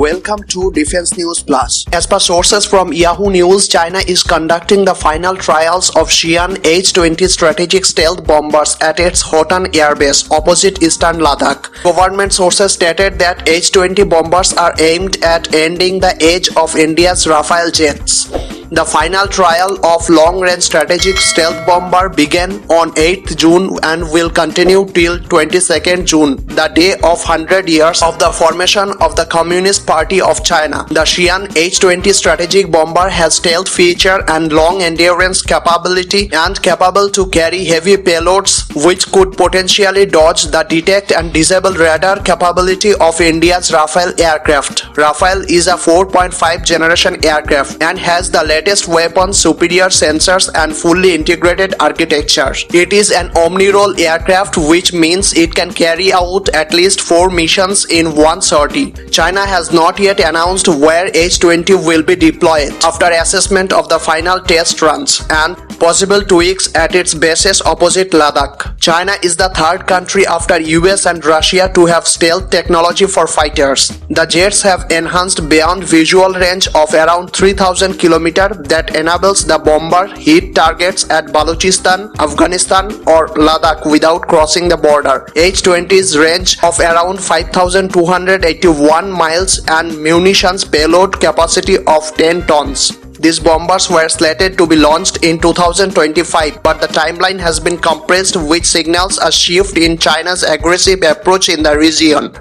Welcome to Defense News Plus. As per sources from Yahoo News, China is conducting the final trials of Xi'an H-20 strategic stealth bombers at its Hotan airbase opposite eastern Ladakh. Government sources stated that H-20 bombers are aimed at ending the age of India's Rafale jets. The final trial of long-range strategic stealth bomber began on 8th June and will continue till 22nd June, the day of 100 years of the formation of the Communist Party of China. The Xi'an H-20 strategic bomber has stealth feature and long endurance capability and capable to carry heavy payloads which could potentially dodge the detect and disable radar capability of India's Rafale aircraft. Rafale is a 4.5 generation aircraft and has the latest weapons, superior sensors and fully integrated architecture. It is an omni-role aircraft, which means it can carry out at least 4 missions in one sortie. China has not yet announced where H-20 will be deployed after assessment of the final test runs and possible tweaks at its bases opposite Ladakh. China is the third country after US and Russia to have stealth technology for fighters. The jets have enhanced beyond visual range of around 3000 km that enables the bomber hit targets at Balochistan, Afghanistan or Ladakh without crossing the border. H-20's range of around 5281 miles and munitions payload capacity of 10 tons. These bombers were slated to be launched in 2025, but the timeline has been compressed, which signals a shift in China's aggressive approach in the region.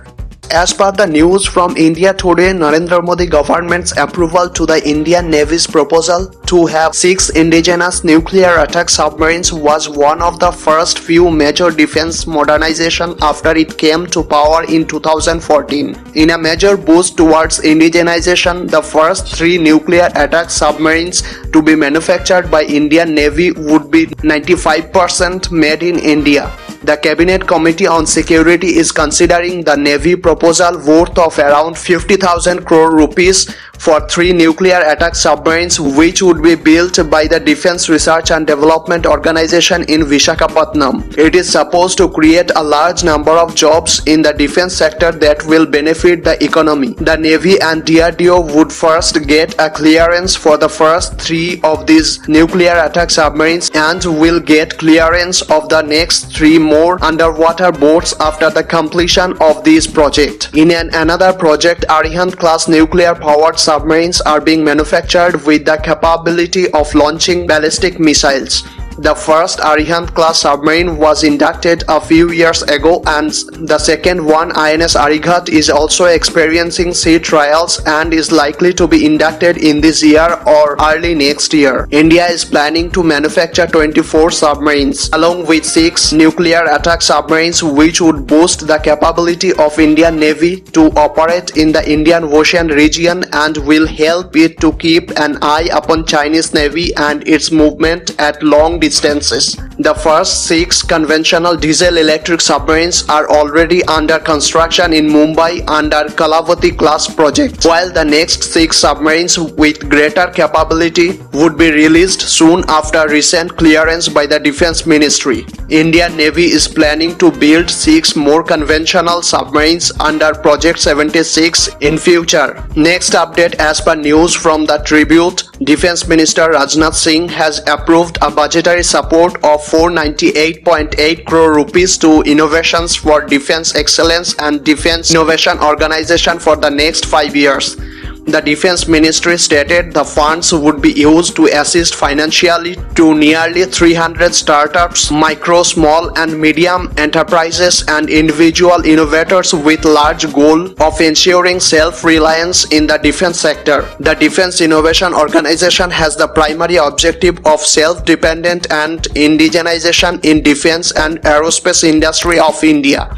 As per the news from India Today, Narendra Modi government's approval to the Indian Navy's proposal to have 6 indigenous nuclear attack submarines was one of the first few major defense modernization after it came to power in 2014. In a major boost towards indigenization, the first 3 nuclear attack submarines to be manufactured by Indian Navy would be 95% made in India. The Cabinet Committee on Security is considering the Navy proposal worth of around 50,000 crore rupees for 3 nuclear attack submarines, which would be built by the Defense Research and Development Organization in Visakhapatnam. It is supposed to create a large number of jobs in the defense sector that will benefit the economy. The Navy and DRDO would first get a clearance for the first 3 of these nuclear attack submarines and will get clearance of the next 3 more underwater boats after the completion of this project. In another project, Arihant class nuclear powered submarines are being manufactured with the capability of launching ballistic missiles. The first Arihant class submarine was inducted a few years ago, and the second one, INS Arighat, is also experiencing sea trials and is likely to be inducted in this year or early next year. India is planning to manufacture 24 submarines along with 6 nuclear attack submarines, which would boost the capability of Indian Navy to operate in the Indian Ocean region and will help it to keep an eye upon Chinese Navy and its movement at long distances. The first 6 conventional diesel-electric submarines are already under construction in Mumbai under Kalavati class project, while the next 6 submarines with greater capability would be released soon after recent clearance by the Defense Ministry. Indian Navy is planning to build 6 more conventional submarines under Project 76 in future. Next update, as per news from the Tribute, Defense Minister Rajnath Singh has approved a budgetary support of 498.8 crore rupees to Innovations for Defense Excellence and Defense Innovation Organization for the next 5 years. The Defense Ministry stated the funds would be used to assist financially to nearly 300 startups, micro, small and medium enterprises and individual innovators with large goal of ensuring self-reliance in the defense sector. The Defense Innovation Organization has the primary objective of self-dependent and indigenization in defense and aerospace industry of India.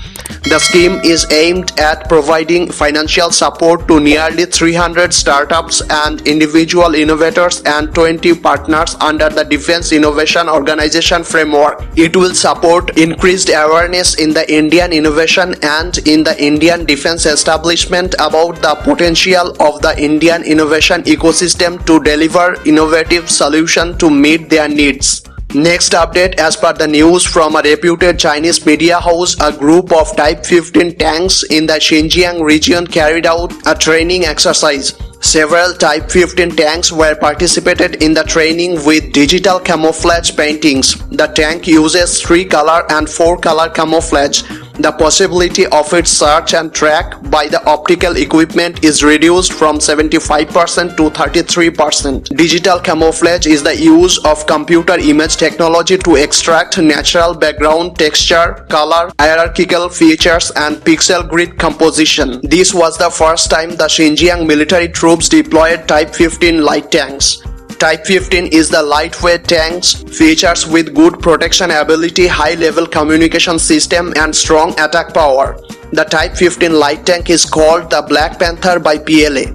The scheme is aimed at providing financial support to nearly 300 startups and individual innovators and 20 partners under the Defense Innovation Organization framework. It will support increased awareness in the Indian innovation and in the Indian defense establishment about the potential of the Indian innovation ecosystem to deliver innovative solutions to meet their needs. Next update, as per the news from a reputed Chinese media house, a group of Type-15 tanks in the Xinjiang region carried out a training exercise. Several Type-15 tanks were participated in the training with digital camouflage paintings. The tank uses 3-color and 4-color camouflage. The possibility of its search and track by the optical equipment is reduced from 75% to 33%. Digital camouflage is the use of computer image technology to extract natural background texture, color, hierarchical features, and pixel grid composition. This was the first time the Xinjiang military troops deployed Type-15 light tanks. Type-15 is the lightweight tanks, features with good protection ability, high-level communication system, and strong attack power. The Type-15 light tank is called the Black Panther by PLA.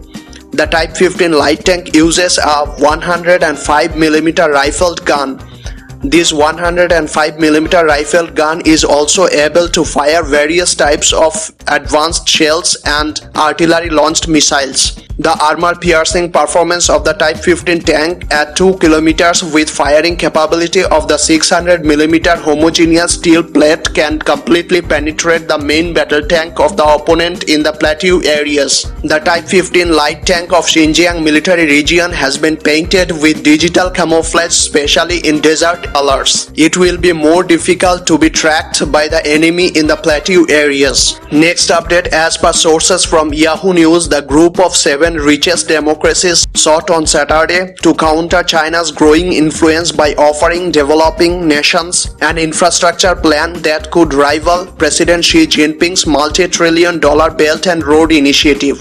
The Type-15 light tank uses a 105mm rifled gun. This 105mm rifled gun is also able to fire various types of advanced shells and artillery-launched missiles. The armor-piercing performance of the Type-15 tank at 2 km with firing capability of the 600mm homogeneous steel plate can completely penetrate the main battle tank of the opponent in the plateau areas. The Type-15 light tank of Xinjiang military region has been painted with digital camouflage, especially in desert colors. It will be more difficult to be tracked by the enemy in the plateau areas. Next update, as per sources from Yahoo News, the group of 7 richest democracies sought on Saturday to counter China's growing influence by offering developing nations an infrastructure plan that could rival President Xi Jinping's multi-trillion-dollar Belt and Road Initiative.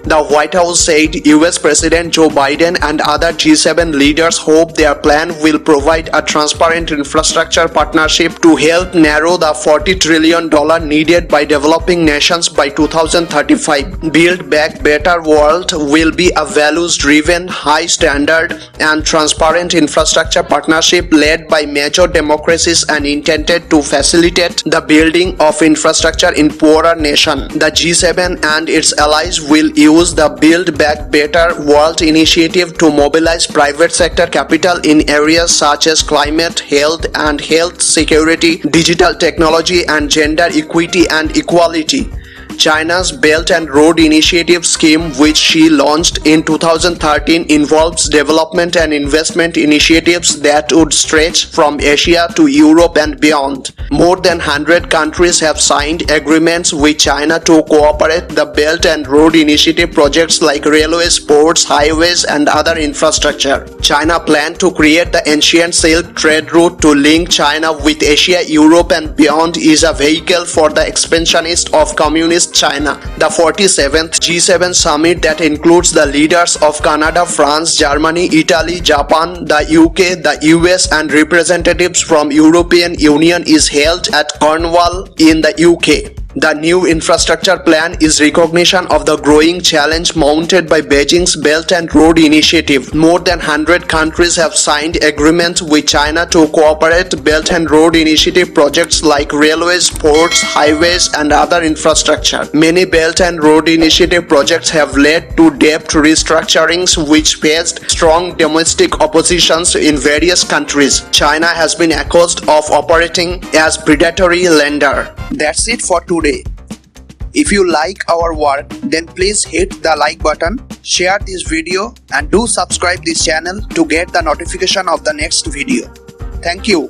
The White House said US President Joe Biden and other G7 leaders hope their plan will provide a transparent infrastructure partnership to help narrow the $40 trillion needed by developing nations by 2035. Build Back Better World will be a values-driven, high-standard and transparent infrastructure partnership led by major democracies and intended to facilitate the building of infrastructure in poorer nations. The G7 and its allies will use the Build Back Better World initiative to mobilize private sector capital in areas such as climate, health and health security, digital technology and gender equity and equality. China's Belt and Road Initiative scheme, which she launched in 2013, involves development and investment initiatives that would stretch from Asia to Europe and beyond. More than 100 countries have signed agreements with China to cooperate the Belt and Road Initiative projects like railways, ports, highways and other infrastructure. China planned to create the ancient Silk trade route to link China with Asia, Europe and beyond is a vehicle for the expansionist of communist China. The 47th G7 summit that includes the leaders of Canada, France, Germany, Italy, Japan, the UK, the US and representatives from European Union is held at Cornwall in the UK. The new infrastructure plan is recognition of the growing challenge mounted by Beijing's Belt and Road Initiative. More than 100 countries have signed agreements with China to cooperate Belt and Road Initiative projects like railways, ports, highways and other infrastructure. Many Belt and Road Initiative projects have led to debt restructurings which faced strong domestic oppositions in various countries. China has been accused of operating as predatory lender. That's it for today. If you like our work, then please hit the like button, share this video and do subscribe this channel to get the notification of the next video. Thank you.